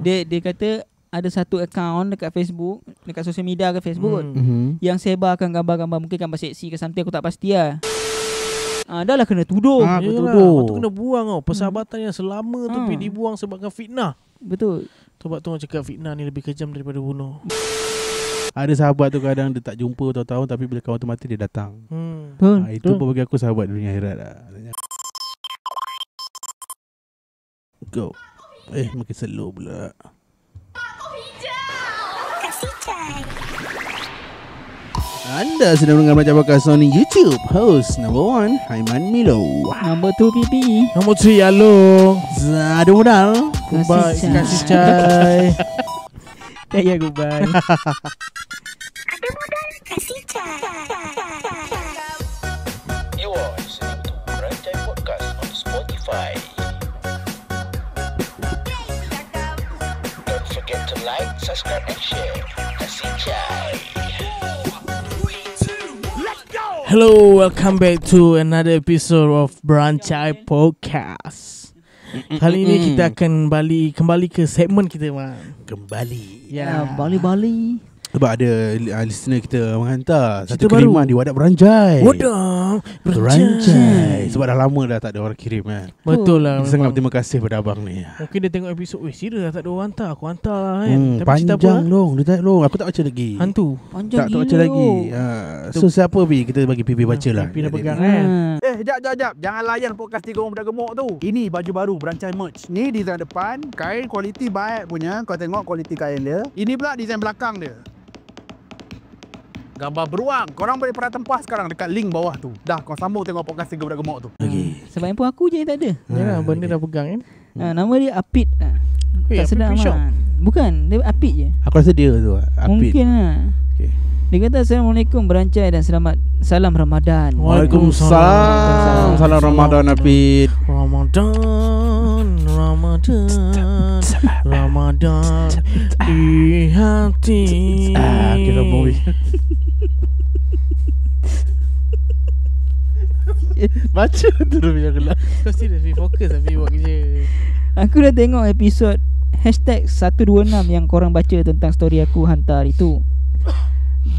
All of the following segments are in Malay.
Dia kata ada satu account dekat Facebook, dekat social media ke Facebook yang sebarkan gambar-gambar mungkin gambar seksi ke something, aku tak pasti lah. Dah lah kena tuduh. Betul. Tu kena buang tau. Persahabatan yang selama tu pergi dibuang sebabkan fitnah. Betul. Sebab tu orang cakap fitnah ni lebih kejam daripada bunuh. Ada sahabat tu kadang dia tak jumpa tahun-tahun, tapi bila kawan tu mati dia datang. Itu pun bagi aku sahabat dunia akhirat lah. Go. Makin slow pula. Anda sedang mendengar Belajar Podcast on YouTube. Host number 1 Haiman Milo, Number 2 Pipi, Nombor 3 Yalong. Zada modal. Goodbye. Kasih cai. Ya goodbye. Ada modal kasih cai. You are listening to Berantai Podcast on Spotify. Don't forget to like, subscribe and share. Kasih cai. Hello, welcome back to another episode of Berantai Podcast. Kali ini kita akan kembali ke segmen kita, Man. Kembali. Bali. Sebab ada listener kita menghantar Cerita satu kiriman di Wadah Beranjai. Wadah Beranjai. Sebab dah lama dah tak ada orang kirim kan. Betul lah. Kita sangat terima kasih pada abang ni. Mungkin dia tengok episod, serius dah tak ada orang hantar. Aku hantar lah kan. Tapi cerita apa? Panjang dong. Dia tak dong. Aku tak baca lagi. Hantu. Panjang Tak baca lagi. So siapa Bi? Kita bagi Pipi baca lah. Pipi dah pegang kan. Jap. Jangan layan podcast 3 orang budak gemuk tu. Ini baju baru Berantai Merch. Ni design depan, kain kualiti baik punya. Kau tengok kualiti kain dia. Ini pula design belakang dia. Gambar beruang. Korang boleh pernah tempah sekarang dekat link bawah tu. Dah, kau sambung tengok podcast 3 budak gemuk tu. Sebab handphone aku je yang tak ada. Yalah, benda dah pegang kan. Nama dia Apit. Tak Apit sedap Print Shop. Man. Bukan, dia Apit je. Aku rasa dia tu Apit. Mungkin lah. Okay. Dia kata Assalamualaikum Berantai dan salam Ramadan. Waalaikumsalam. Salam Ramadan Apit. Ramadan di hati. Kita boy. Baca tu dia punya gelap. Kau serius, fokus tapi buat kerja. Aku dah tengok episod #126 yang korang baca tentang story aku hantar itu.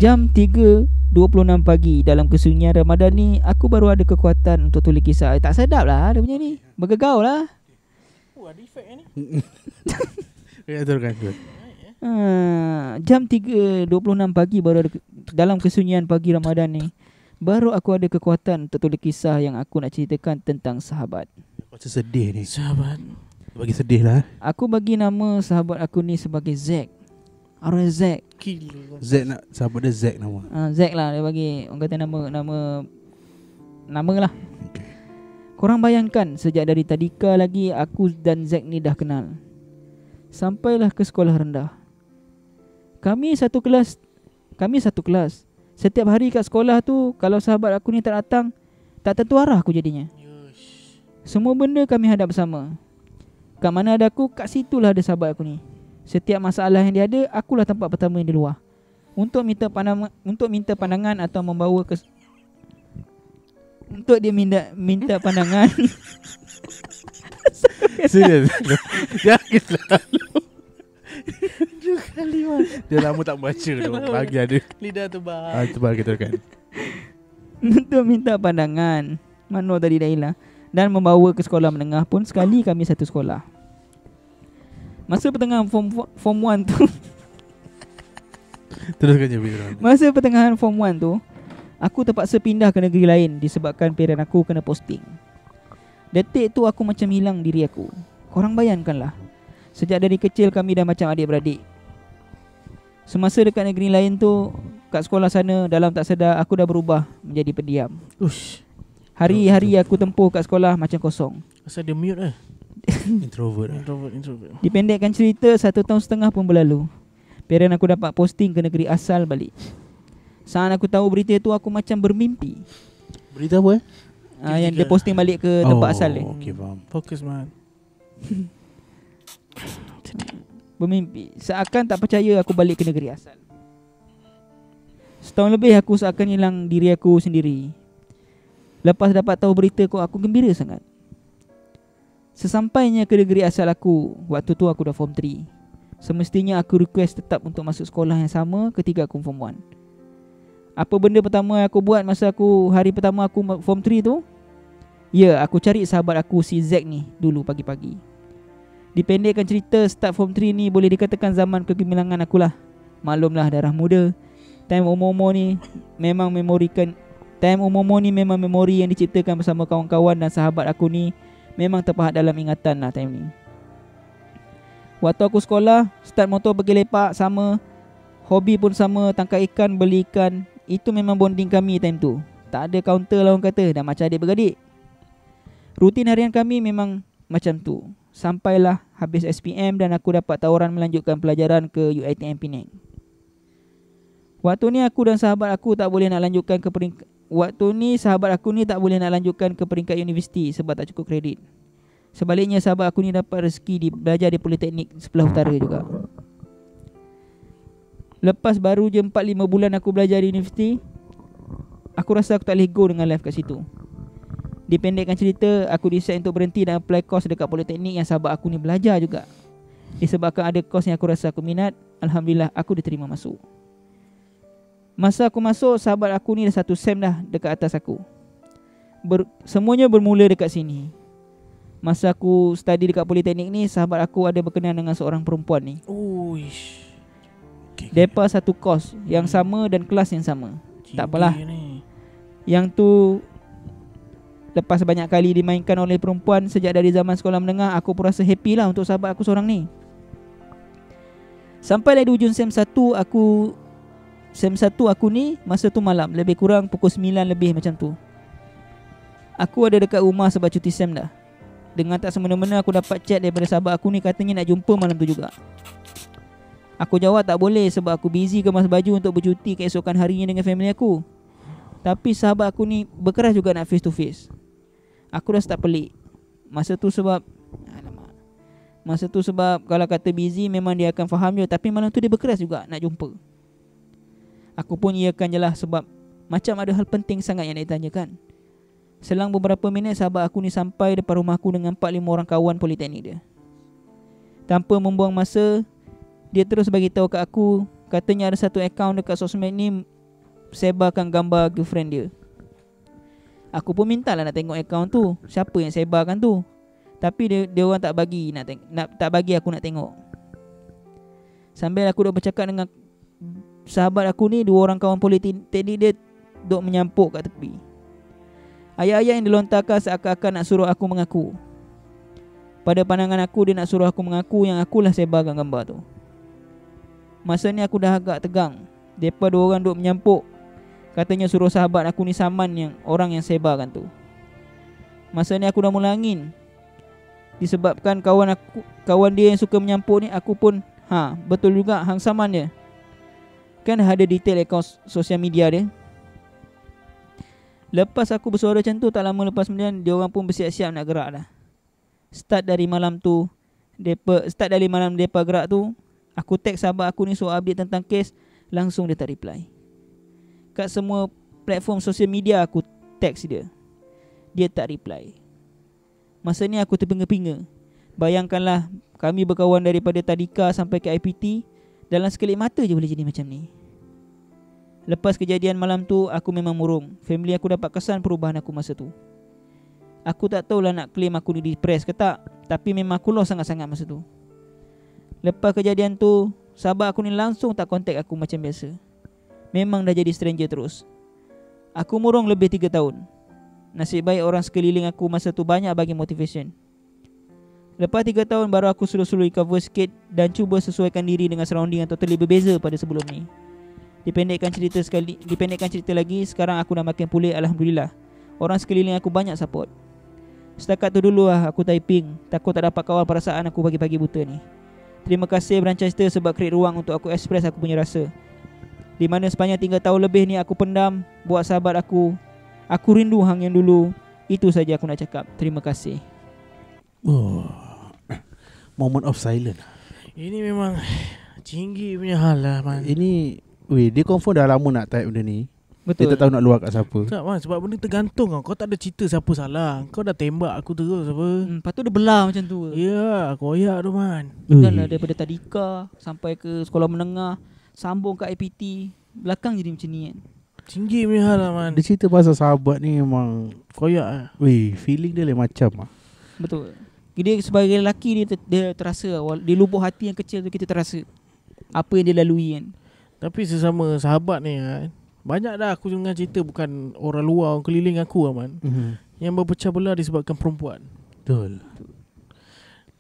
Jam 3.26 pagi dalam kesunyian Ramadan ni, aku baru ada kekuatan untuk tulis kisah. Tak sedap lah dia punya ni. Bergegau lah. Ada efek ni. Ya, teruskan. Jam 3.26 pagi baru ada dalam kesunyian pagi Ramadan ni, baru aku ada kekuatan untuk tulis kisah yang aku nak ceritakan tentang sahabat. Macam sedih ni. Sahabat. Bagi sedih lah. Aku bagi nama sahabat aku ni sebagai Zack. Arwah Zack. Gila. Z nak sahabat dia Z nama. Zack lah dia bagi. Orang kata nama lah. Korang bayangkan, sejak dari tadika lagi aku dan Zack ni dah kenal. Sampailah ke sekolah rendah. Kami satu kelas. Setiap hari kat sekolah tu, kalau sahabat aku ni tak datang, tak tentu arah aku jadinya. Semua benda kami hadap bersama. Kat mana ada aku, kat situlah ada sahabat aku ni. Setiap masalah yang dia ada, akulah tempat pertama yang dia luah. Untuk minta pandangan atau membawa ke... Untuk dia minta pandangan. Serius. Jangan selalu. Kali dia lama tak baca tu. Bagi ada. Lidah tebal. Tebal kita kan. Untuk minta pandangan. Mano tadi dah hilang. Dan membawa ke sekolah menengah pun sekali kami satu sekolah. Masa pertengahan form 1 tu. Teruskan je. Masa pertengahan form 1 tu, aku terpaksa pindah ke negeri lain disebabkan parent aku kena posting. Detik tu aku macam hilang diri aku. Korang bayangkanlah. Sejak dari kecil kami dah macam adik-beradik. Semasa dekat negeri lain tu, kat sekolah sana, dalam tak sedar aku dah berubah menjadi pendiam. Hari-hari aku tempuh kat sekolah macam kosong. Asal dia mute lah. Introvert. Dipendekkan cerita, 1 tahun setengah pun berlalu. Parent aku dapat posting ke negeri asal balik. Saat aku tahu berita tu, aku macam bermimpi. Berita apa Yang dia posting balik ke tempat asal dia. Okay, faham. Fokus, Man. Bermimpi. Seakan tak percaya aku balik ke negeri asal. Setahun lebih aku seakan hilang diri aku sendiri. Lepas dapat tahu berita kau, aku gembira sangat. Sesampainya ke negeri asal aku, waktu tu aku dah form 3. Semestinya aku request tetap untuk masuk sekolah yang sama ketika aku form 1. Apa benda pertama aku buat masa aku hari pertama aku form 3 tu? Ya, aku cari sahabat aku si Zack ni dulu pagi-pagi. Dipendekkan cerita, start form 3 ni boleh dikatakan zaman kegemilangan aku lah. Maklumlah, darah muda. Time umur-umur ni memang memori yang diciptakan bersama kawan-kawan dan sahabat aku ni memang terpahat dalam ingatan lah time ni. Waktu aku sekolah, start motor pergi lepak sama, hobi pun sama, tangkap ikan, beli ikan. Itu memang bonding kami time tu. Tak ada counter lah orang kata, dah macam adik beradik. Rutin harian kami memang macam tu. Sampailah habis SPM dan aku dapat tawaran melanjutkan pelajaran ke UiTM Penang. Waktu ni sahabat aku ni tak boleh nak lanjutkan ke peringkat universiti sebab tak cukup kredit. Sebaliknya sahabat aku ni dapat rezeki belajar di Politeknik sebelah utara juga. Lepas baru je 4-5 bulan aku belajar di universiti, aku rasa aku tak boleh go dengan life kat situ. Dipendekkan cerita, aku decide untuk berhenti dan apply course dekat Politeknik yang sahabat aku ni belajar juga. Disebabkan ada course yang aku rasa aku minat, Alhamdulillah aku diterima masuk. Masa aku masuk, sahabat aku ni dah 1 sem dah dekat atas aku. Semuanya bermula dekat sini. Masa aku study dekat Politeknik ni, sahabat aku ada berkenan dengan seorang perempuan ni. Uish. Depa satu kos yang sama dan kelas yang sama. Tak apalah. Yang tu lepas banyak kali dimainkan oleh perempuan sejak dari zaman sekolah menengah, aku pun rasa happy lah untuk sahabat aku seorang ni. Sampai di hujung sem 1 aku ni masa tu malam, lebih kurang pukul 9 lebih macam tu. Aku ada dekat rumah sebab cuti sem dah. Dengan tak semena-mena aku dapat chat daripada sahabat aku ni, katanya nak jumpa malam tu juga. Aku jawab tak boleh sebab aku busy kemas baju untuk bercuti keesokan harinya dengan family aku. Tapi sahabat aku ni berkeras juga nak face to face. Aku dah start pelik. Masa tu sebab kalau kata busy memang dia akan faham je, tapi malam tu dia berkeras juga nak jumpa. Aku pun iakan je lah sebab macam ada hal penting sangat yang nak ditanyakan. Selang beberapa minit sahabat aku ni sampai depan rumah aku dengan 4-5 orang kawan Politeknik dia. Tanpa membuang masa, dia terus bagi tahu kat aku, katanya ada satu akaun dekat sosmed ni sebarkan gambar girlfriend dia. Aku pun mintalah nak tengok akaun tu, siapa yang sebarkan tu. Tapi dia orang tak bagi tak bagi aku nak tengok. Sambil aku duk bercakap dengan sahabat aku ni, 2 orang kawan Politeknik dia duk menyampuk kat tepi. Ayat-ayat yang dilontarkan seakan-akan nak suruh aku mengaku. Pada pandangan aku, dia nak suruh aku mengaku yang akulah sebarkan gambar tu. Masa ni aku dah agak tegang. Depa 2 orang duk menyampuk, katanya suruh sahabat aku ni saman yang orang yang sebarkan tu. Masa ni aku dah mula angin. Disebabkan kawan dia yang suka menyampuk ni, aku pun betul juga hang saman dia. Kan ada detail akaun sosial media dia. Lepas aku bersuara macam tu, tak lama lepas kemudian dia orang pun bersiap-siap nak gerak dah. Start dari malam depa gerak tu, aku tag sahabat aku ni suruh update tentang kes, langsung dia tak reply. Kat semua platform sosial media aku text dia, dia tak reply. Masa ni aku terpinga-pinga. Bayangkanlah, kami berkawan daripada tadika sampai ke IPT, dalam sekelip mata je boleh jadi macam ni. Lepas kejadian malam tu, aku memang murung. Family aku dapat kesan perubahan aku masa tu. Aku tak tahulah nak claim aku ni depressed ke tak, tapi memang aku lost sangat-sangat masa tu. Lepas kejadian tu, sahabat aku ni langsung tak kontak aku macam biasa. Memang dah jadi stranger terus. Aku murung lebih 3 tahun. Nasib baik orang sekeliling aku masa tu banyak bagi motivation. Lepas 3 tahun baru aku slow-slow recover sikit dan cuba sesuaikan diri dengan surrounding yang totally berbeza pada sebelum ni. Dipendekkan cerita lagi, sekarang aku dah makin pulih, Alhamdulillah. Orang sekeliling aku banyak support. Setakat tu dulu lah aku typing, takut tak dapat kawal perasaan aku pagi-pagi buta ni. Terima kasih Branchester sebab create ruang untuk aku express aku punya rasa. Di mana sepanjang 3 tahun lebih ni aku pendam buat sahabat aku. Aku rindu hang yang dulu. Itu saja aku nak cakap. Terima kasih. Moment of silence. Ini memang tinggi punya hal lah man. Ini dia confirm dah lama nak type benda ni. Betul. Dia tak tahu nak luar kat siapa. Tak man, sebab benda tergantung kau. Kau tak ada cerita siapa salah. Kau dah tembak aku terus apa. Lepas tu dia belah macam tu. Ya, koyak tu man. Dah lah daripada tadika sampai ke sekolah menengah, sambung ke IPT, belakang jadi macam ni kan. Tinggi punya hal lah man. Dia cerita pasal sahabat ni memang Koyak lah. weh, feeling dia lain macam lah. Betul. Dia sebagai lelaki dia terasa, di lubuk hati yang kecil tu kita terasa apa yang dia lalui kan. Tapi sesama sahabat ni kan, banyak dah aku dengar cerita bukan orang luar, orang keliling aku lah man, yang berpecah belah disebabkan perempuan. Betul.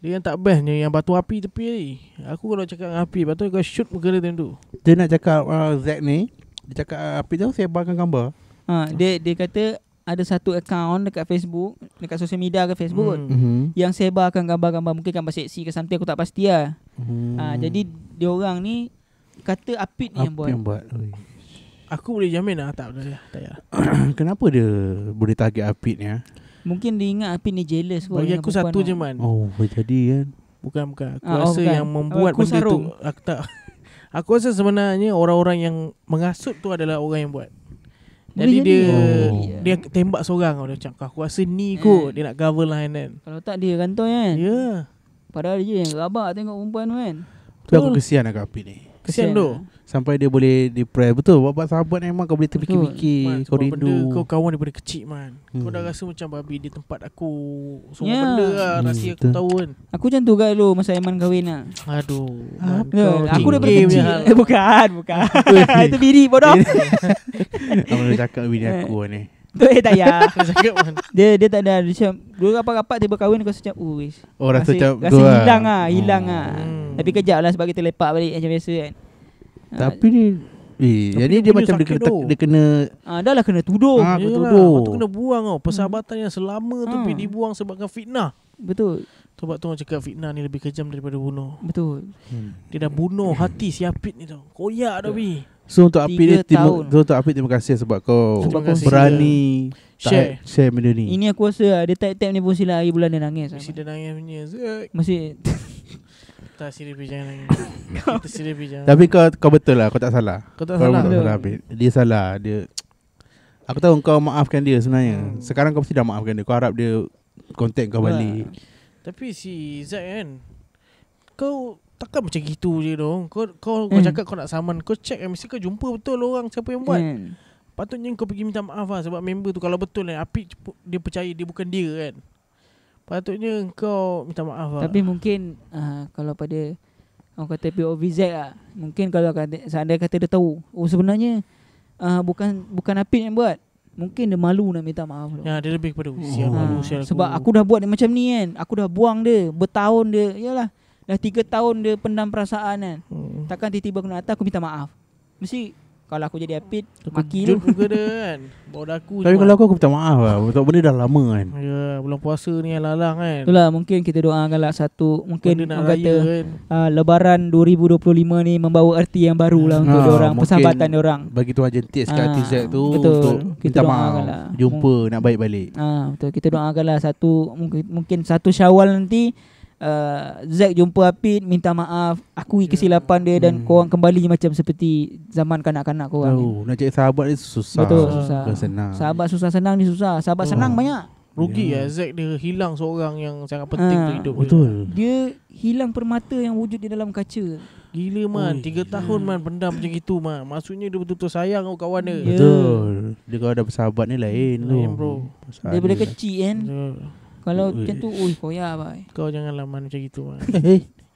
Dia yang tak bestnya yang batu api tepi tadi. Aku kalau cakap dengan api, lepas tu kau shoot muka dia time tu. Dia nak cakap Zack ni, dia cakap apa tu, sebarkan gambar. Dia kata ada satu account dekat Facebook, dekat sosial media ke Facebook yang sebarkan gambar-gambar, mungkin gambar seksi ke something, aku tak pasti lah. Jadi dia orang ni kata Apit ni yang buat. Aku boleh jamin lah. Tak boleh. Kenapa dia boleh target Apit ni? Mungkin dia ingat Apit ni jealous kot. Bagi aku satu je man. Oh, boleh jadi kan. Bukan. Aku rasa bukan. yang membuat Aku benda sarung. tu aku tak. Aku rasa sebenarnya orang-orang yang mengasut tu adalah orang yang buat. Jadi Boleh dia jadi. dia tembak seorang. Dia cakap aku rasa ni kot. Dia nak cover lah kan. Kalau tak dia kantoi kan. Ya. Padahal dia yang rabak tengok perempuan tu kan. Tu aku kesian agak Apit ni. Kesian tu. Sampai dia boleh depress. Betul, bapak sahabat memang kau boleh terfikir-fikir. Man, Kau sebab benda rindu. kau kawan daripada kecil man. Kau dah rasa macam babi di tempat aku. Semua Ya. benda lah. Rahsia aku betul. tahu kan. Aku macam tu kan dulu masa Aiman kahwin lah. Aduh. Aku daripada tinggi kecil. punya hal. Bukan. Itu biri bodoh. Apa nak cakap bini aku ni. Tu tak payah. Dia cakap man. Dia tak ada macam dulu rapat-rapat tiba kahwin kau macam uish. Oh, rasa macam rasa tu hilang lah. hilang ah. Tapi kejap lah sebab kita lepak balik macam biasa kan. Tapi ni jadi dia dia punya macam sakit tu. dia kena Dah lah kena tuduh. Ah, Yelah, betul. lepas tu kena buang tau. Persahabatan yang selama tu pergi dibuang sebabkan fitnah. Betul. Sebab tu orang cakap fitnah ni lebih kejam daripada bunuh. Betul. Dia dah bunuh hati si Apit ni tau. Koyak dah bi. So untuk Apit 3 tahun. terima kasih sebab kau Terima kasih. berani Share benda ni. Ini aku rasa dia type-type ni pun sila hari bulan dia nangis. Mesti dia nangis punya. Masih Tak serius jangan nangis. Kita serius jangan. Tapi kau betul lah, kau tak salah. Kau tak salah. betul salah Apit. Dia salah. Aku tahu kau maafkan dia sebenarnya. Sekarang kau mesti dah maafkan dia. Kau harap dia contact kau balik. Tapi si Zack kan, kau takkan macam gitu je dong. Kau cakap kau nak saman, kau check mesti kau jumpa betul orang siapa yang buat. Patutnya kau pergi minta maaf lah. Sebab member tu kalau betul lah Apit dia percaya dia bukan dia kan. Patutnya kau minta maaf lah. Tapi mungkin kalau pada orang kata POV Zack lah, mungkin kalau seandainya kata dia tahu sebenarnya bukan Apit yang buat, mungkin dia malu nak minta maaf. Ya, dia lebih kepada usia malu usia aku. Sebab aku dah buat dia macam ni kan. Aku dah buang dia bertahun dia. Yalah, dah 3 tahun dia pendam perasaan kan. Takkan tiba-tiba aku nak datang aku minta maaf. Mesti kalau aku jadi Apit maki jut lu. muka dia kan. Bawa daku. Tapi kalau aku minta maaf lah. Sebab benda dah lama kan. Ya, bulan puasa ni yang lalang kan. Itulah mungkin kita doakan lah satu, mungkin Benda nak orang kata raya kan. Lebaran 2025 ni membawa erti yang baru lah untuk diorang, mungkin persahabatan diorang. Bagi Tuhan jentik kat hati Zack tu. betul. Untuk Kita minta maaf, doakan lah. jumpa, nak baik balik. Betul, kita doakan lah satu mungkin 1 Syawal nanti Zack jumpa Apit, minta maaf, akui kesilapan dia dan korang kembali macam seperti zaman kanak-kanak korang. Nak cari sahabat ni susah. Betul, susah. Bukan senang. Sahabat susah senang ni susah. Sahabat senang banyak. Rugi lah Zack dia hilang seorang yang sangat penting untuk hidup dia. Betul. Dia hilang permata yang wujud di dalam kaca. Gila man, 3 tahun man pendam macam gitu man. Maksudnya dia betul-betul sayang kau kawan dia. Ya. Betul. Dia kalau ada bersahabat ni lain tu. Lain bro. Daripada kecil kan. Betul. Kalau macam tu, koyak bhai. Kau janganlah man macam gitu man.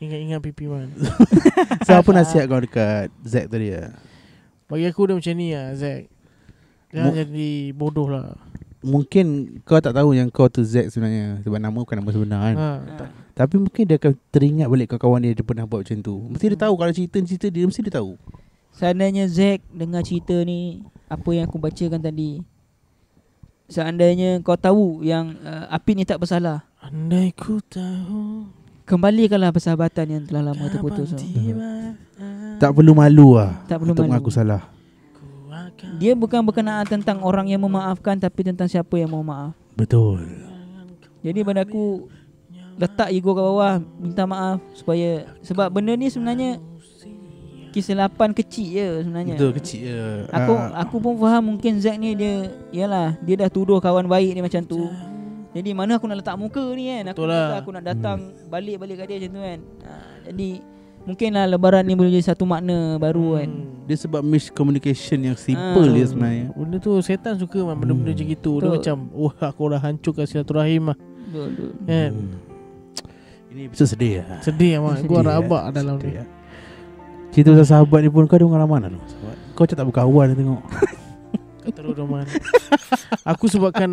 Ingat-ingat pipi man. So apa nasihat kau dekat Zack tadi lah? Bagi aku dia macam ni lah Zack. Jangan jadi bodoh lah. Mungkin kau tak tahu yang kau tu Zack sebenarnya. Sebab nama bukan nama sebenar kan. Tapi mungkin dia akan teringat balik kawan-kawan dia pernah buat macam tu. Mesti dia tahu kalau cerita dia, mesti dia tahu. Seandainya Zack dengar cerita ni, apa yang aku bacakan tadi, seandainya kau tahu yang Apit ni tak bersalah, andai ku tahu, kembalikanlah persahabatan yang telah lama terputus. Tak perlu malu lah. Tak perlu untuk malu. mengaku salah. Dia bukan berkenaan tentang orang yang memaafkan, tapi tentang siapa yang mau maaf. Betul. Jadi pada aku, letak ego ke bawah, minta maaf supaya, sebab benda ni sebenarnya kesilapan kecil je sebenarnya. Betul, kecil je. Aku pun faham mungkin Zack ni dia dah tuduh kawan baik dia macam tu. Jadi mana aku nak letak muka ni kan. Aku nak datang balik kat dia macam tu kan. Jadi mungkinlah lebaran ni boleh jadi satu makna baru kan. Dia sebab miscommunication yang simple dia sebenarnya. Benda tu setan suka benda-benda macam gitu. Dia macam aku dah hancurkan silaturahim lah. Betul. Kan. Ini episod sedih lah. Sedih amat. Gua rabak dalam ni. Cerita pasal sahabat ni pun kau ada orang mana tu? Kau macam tak berkawan tengok. Terus Roman. Aku sebabkan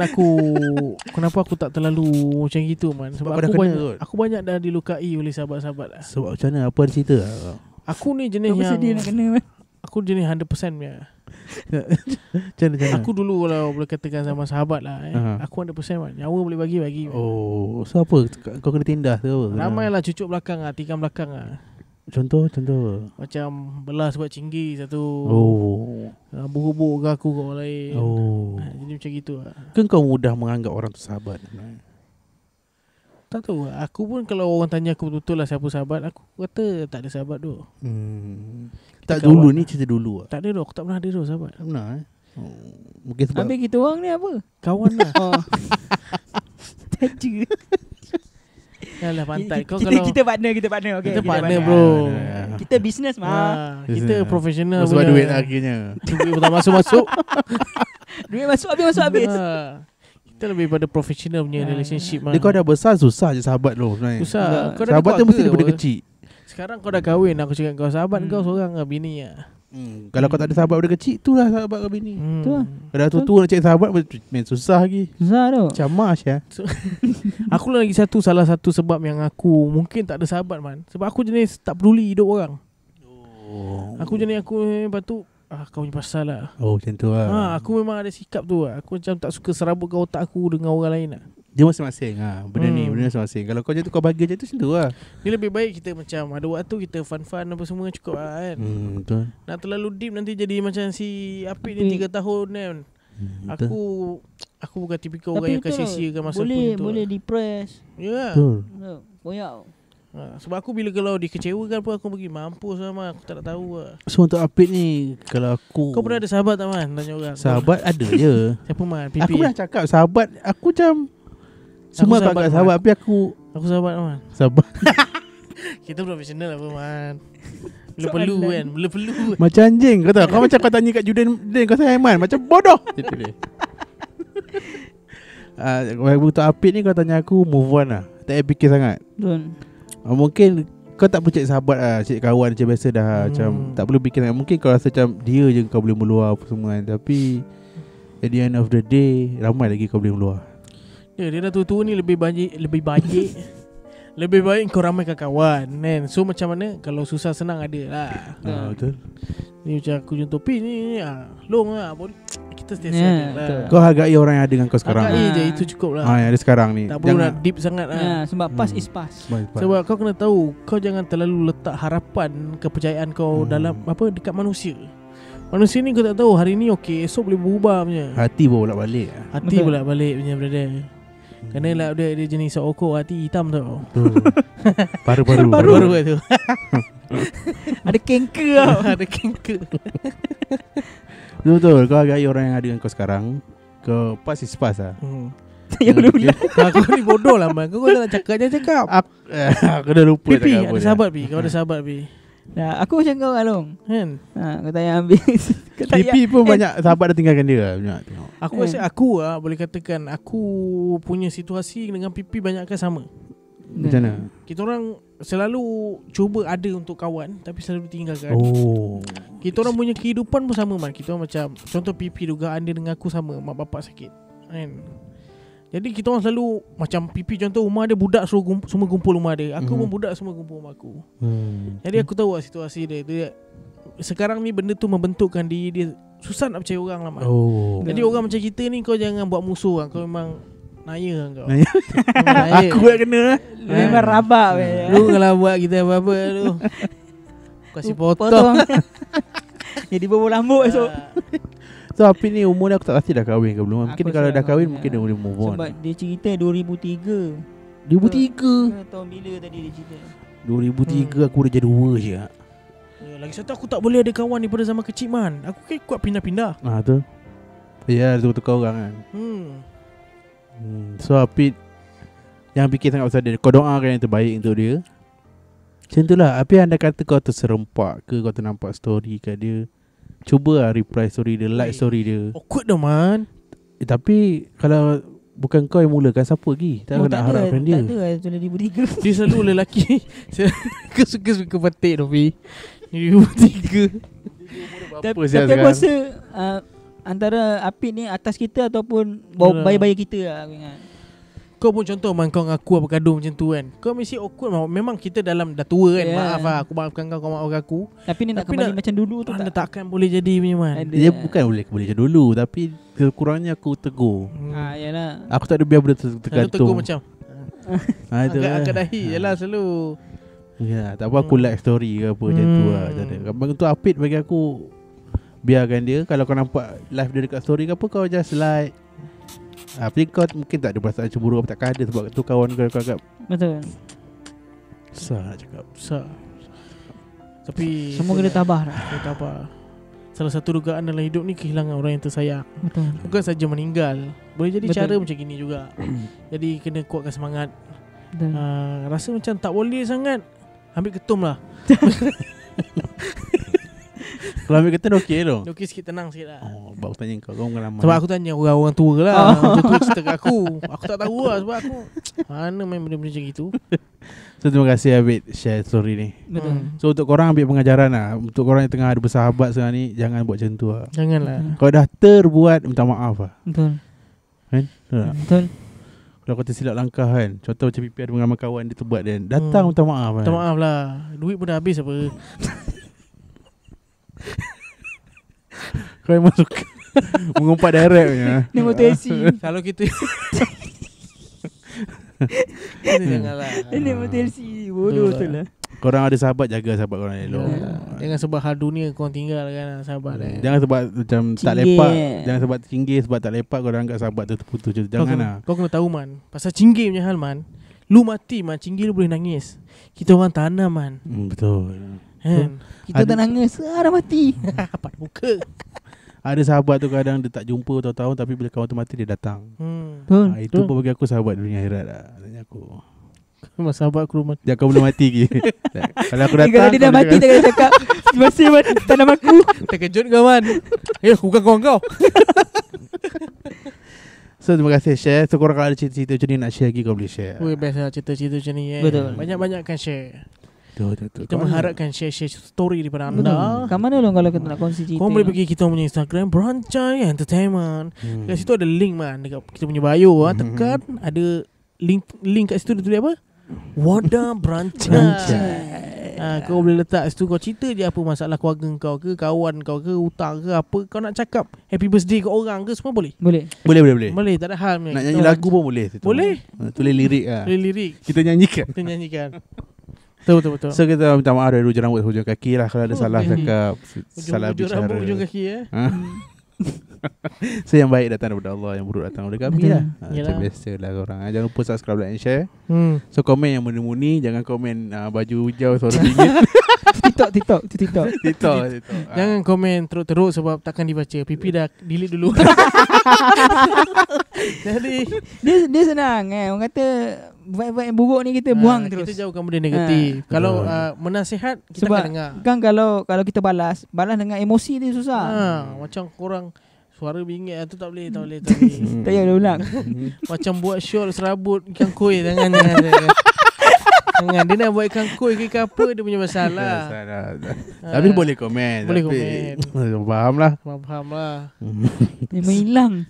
kenapa aku tak terlalu macam gitu man. Sebab aku banyak dah dilukai oleh sahabat-sahabat lah. Sebab macam mana? Apa ada cerita lah? Aku ni jenis Kau yang sedih nak kena man. Aku jenis 100% punya. Macam mana? Aku dulu kalau boleh katakan sama sahabat lah aku 100% man. Nyawa boleh bagi. Oh, so apa? Kau kena tindas ke apa? Ramai lah cucuk belakang lah, tikam belakang lah. Contoh macam belah sebab cinggi satu. Buruk-buruk ke aku kat orang lain. Jadi macam gitu lah. Kan kau mudah menganggap orang tu sahabat? Tak tahu. Aku pun kalau orang tanya aku betul lah siapa sahabat, aku kata tak ada sahabat tu. Tak dulu ni, cerita dulu lah. Tak ada tu. Aku tak pernah ada tu sahabat. Tak pernah mungkin sebab Habis kita orang ni apa? Kawan lah. Taja. Yalah pantai. Kita partner okay. Kita partner bro. Kita business mah. Kita profesional. sebab duit akhirnya. Duit pertama masuk. Duit masuk habis. Kita lebih pada professional punya relationship mah. Dia kau dah besar susah je sahabat lo sebenarnya. Susah. Kau dah sahabat tu mesti daripada kecil. Sekarang kau dah kahwin, aku cakap kau sahabat kau seorang lah, bini lah. Kalau kau tak ada sahabat daripada kecil, itulah sahabat kau bini. Tu lah. Kalau dah tua nak cari sahabat main susah lagi. Susah tu. Camas ya. Aku lagi salah satu sebab yang aku mungkin tak ada sahabat man. Sebab aku jenis tak peduli hidup orang. Aku jenis lepas tu kau punya pasal lah. Macam tu lah. Aku memang ada sikap tu lah. Aku macam tak suka serabutkan otak aku dengan orang lain lah. Dia masing-masing benda ni masing-masing. Kalau kau macam tu kau bagi macam tu macam tu lah. Dia lebih baik kita macam ada waktu kita fun-fun apa semua cukup lah kan. Betul. Nak terlalu deep nanti jadi macam si Apik ni 3 tahun kan. Aku bukan tipikal orang yang akan sia-siakan masa boleh depress. Ya. Betul. Koyak. Sebab aku bila kalau dikecewakan pun aku pergi mampus sama aku tak nak tahu lah. So untuk Apik ni, kalau aku, kau pernah ada sahabat tak man? Tanya orang. Sahabat ada je. Siapa man? Pipi. Aku pernah cakap sahabat. Aku macam semua tak agak sahabat. Tapi aku sahabat man. Sahabat. Kita profesional apa man. Bila perlu kan. Macam anjing kau tahu. Kau macam kau tanya kat Judan, kau sayang man. Macam bodoh. Itu dia. Untuk Apik ni kau tanya aku, move on lah. Tak payah fikir sangat. Betul. Mungkin kau tak perlu cari sahabat lah, cari kawan macam biasa dah. Macam tak perlu fikir sangat. Mungkin kau rasa macam dia je kau boleh meluar apa semua kan. Tapi at the end of the day, ramai lagi kau boleh meluar. Dia dah tua-tua ni lebih baik lebih baik kau ramaikan kawan kan. So macam mana kalau susah senang ada lah. Betul. Ni macam aku contoh Pi ni long lah. Kita sentiasa ada lah. Kau hargai orang yang ada dengan kau sekarang. Hargai je, itu cukup lah. yang ada sekarang ni. Tak perlu nak deep sangat lah. Sebab past is past. Sebab kau kena tahu, kau jangan terlalu letak harapan kepercayaan kau dalam dekat manusia. Manusia ni kau tak tahu hari ni okey, esok boleh berubah punya. Hati bolak-balik. Hati bolak-balik punya brother. Kerana lah dia jenis okok hati hitam tau. Baru tu. Ada kengker tau. Ada kengker. Betul. Kau hargai orang yang ada dengan kau sekarang. Kau pas is pas lah. Yang boleh Kau ni bodoh lah man. Kau tak nak cakap, jangan cakap. Aku dah lupa Pi, cakap apa. ada sahabat Pi. Kau ada sahabat Pi. Aku macam kau Along kan. Kau tak payah ambil. Pipi pun banyak sahabat dah tinggalkan dia lah. Tengok. Aku rasa boleh katakan aku punya situasi dengan Pipi banyakkan sama. Macam mana? Kita orang selalu cuba ada untuk kawan tapi selalu ditinggalkan. Kita orang punya kehidupan pun sama man. Kita orang macam contoh Pipi dugaan dia dengan aku sama, mak bapak sakit kan. Jadi kita orang selalu macam Pipi contoh rumah dia budak semua kumpul rumah dia. Aku pun budak semua kumpul rumah aku. Jadi aku tahu lah situasi dia. Sekarang ni benda tu membentukkan diri dia. Susah nak percaya orang lah man. Jadi orang macam kita ni kau jangan buat musuh lah. Kau memang naya kau. Naya. Aku yang kena lah. Memang rabak lu kalau buat kita apa-apa lu kasih potong. Jadi bobo lambuk esok. So Apik ni umur dia aku tak pasti dah kahwin ke belum. Mungkin kalau dah kahwin mungkin dia boleh move on. Sebab dia cerita 2003. 2003 tahun bila tadi dia cerita? 2003 aku dah jadi 2 je. Lagi satu aku tak boleh ada kawan daripada zaman kecil man. Aku kan kuat pindah-pindah. Tu. Ya, tukar orang kan. So Apit, jangan fikir sangat pasal dia. Kau doakan yang terbaik untuk dia. Macam tu lah. Apit anda kata kau terserempak ke, kau ternampak story kat dia, cuba lah reply story dia, like story dia. Awkward dah man. Tapi kalau bukan kau yang mulakan, siapa lagi? Tak nak harapkan dia. Tak ada, tu dia bertiga. Dia selalu lelaki. Aku suka petik Novi. Dia bertiga. Apa Tapi siap aku sekarang? rasa antara Apit ni atas kita ataupun bawah bayi-bayi kita lah aku ingat. Kau pun contoh man, kau ngaku apa gaduh macam tu kan. Kau mesti awkward man. Memang kita dalam dah tua kan. Maaf lah, aku maafkan kau, kau maafkan aku. Tapi ni nak kembali macam dulu tu Anda tak. takkan boleh jadi punya man. Dia bukan boleh macam dulu, tapi kurangnya aku tegur. Yalah. Aku tak ada biar benda Selalu tergantung. tegur macam Itu angkat dahi je lah selalu. Ya, tak apa aku like story ke apa macam tu lah. Tak ada. Abang tu Apit bagi aku, biarkan dia. Kalau kau nampak live dia dekat story ke apa, kau just like. Tapi kau mungkin tak ada perasaan cemburu apa, takkan ada sebab tu kawan kau agak Betul. susah nak cakap. Besar. Tapi Semua kena tabah dah. Kena tabah. Salah satu dugaan dalam hidup ni kehilangan orang yang tersayang. Betul. Bukan saja meninggal. Boleh jadi Betul. cara macam gini juga. Jadi kena kuatkan semangat. Betul. Rasa macam tak boleh sangat, ambil ketum lah. Kalau ambil kata okey tu. Okey sikit, tenang sikit lah. Oh, baru tanya kau pengalaman. Sebab aku tanya orang tua lah. Macam tu cerita kat aku. Aku tak tahu lah sebab aku mana main benda-benda macam itu. So terima kasih Abid share story ni. Betul. So untuk korang ambil pengajaran lah. Untuk korang yang tengah ada bersahabat sekarang ni, jangan buat macam tu lah. Janganlah. Kau dah terbuat, minta maaf lah. Betul. Kan? Betul tak? Betul. Kalau kau tersilap langkah kan, contoh macam Pipi ada pengalaman kawan dia terbuat dan datang minta maaf kan. Minta maaf lah. Duit pun dah habis apa. Kau memang suka mengumpat direct punya. Ni motivasi. Kalau kita janganlah. Ini motivasi. Bodoh betul lah. Korang ada sahabat, jaga sahabat korang elok. Jangan sebab hal dunia kau tinggal kan sahabat kan. Jangan sebab macam tak Cinggir. lepak. Jangan sebab cinggir, sebab tak lepak korang anggap sahabat tu terputus. Jangan lah. Kau kena tahu man, pasal cinggir punya hal man. Lu mati man, cinggir lu boleh nangis. Kita orang tanam man. Betul. Kan? Kita tak nangis. Dah mati. Apa muka. Ada sahabat tu kadang dia tak jumpa tahun-tahun, tapi bila kawan tu mati dia datang. Betul. Itu pun bagi aku sahabat dunia akhirat lah. Tanya aku. Memang sahabat aku rumah. Jangan kau belum mati lagi. Kalau aku datang, Kalau dia dah kau mati boleh tak kena cakap. Masih tanam aku. Terkejut kau man. Aku bukan kawan kau. So terima kasih share. So korang kalau ada cerita-cerita macam ni nak share lagi, kau boleh share. Weh best lah cerita-cerita macam ni Betul. Banyak-banyakkan share. Betul. Kita mengharapkan share-share story daripada anda. Kat mana lo kalau kita nak kongsi cerita? Kau boleh pergi kita punya Instagram Beranjai Entertainment. Kat situ ada link man, dekat kita punya bio tekan ada link kat situ dia tulis apa? Wadah Beranjai. Kau boleh letak situ, kau cerita je apa masalah keluarga kau ke, kawan kau ke, hutang ke, apa kau nak cakap happy birthday ke orang ke, semua boleh. Boleh. Boleh, tak ada hal. Nak nyanyi lagu pun boleh. Boleh. Tulis lirik lah. Boleh lirik. Kita nyanyikan. Kita nyanyikan. Betul. So kita minta maaf dari hujung rambut hujung kaki lah. Kalau ada salah okay. cakap, salah Ujung bicara. rambut, ujung kaki So yang baik datang daripada Allah, yang buruk datang daripada kami lah. Yalah. Macam biasa lah korang. Jangan lupa subscribe, like and share. Hmm. So komen yang muni-muni. Jangan komen baju hijau suara bingit. TikTok. TikTok. Jangan komen teruk-teruk sebab takkan dibaca. Pipi dah delete dulu. Jadi Dia senang Orang kata vibe-vibe yang buruk ni kita buang terus. kita jauhkan benda negatif. Kalau menasihat kita Sebab akan dengar. kan kalau kita balas dengan emosi dia susah. Macam korang suara bingit tu tak boleh. Tak payah ulang. Macam buat shot serabut ikan koi jangan. Jangan, dia nak buat ikan koi ke apa, dia punya masalah. Tapi boleh komen. Boleh tapi, komen. Faham lah. Faham lah. Dia menghilang.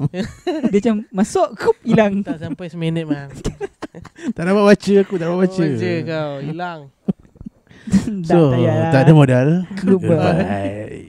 Dia macam masuk kup hilang. Tak sampai seminit man. Tak dapat baca aku. Tak dapat baca. Baca kau hilang. So Tak payah lah. tak ada modal. Goodbye. Bye.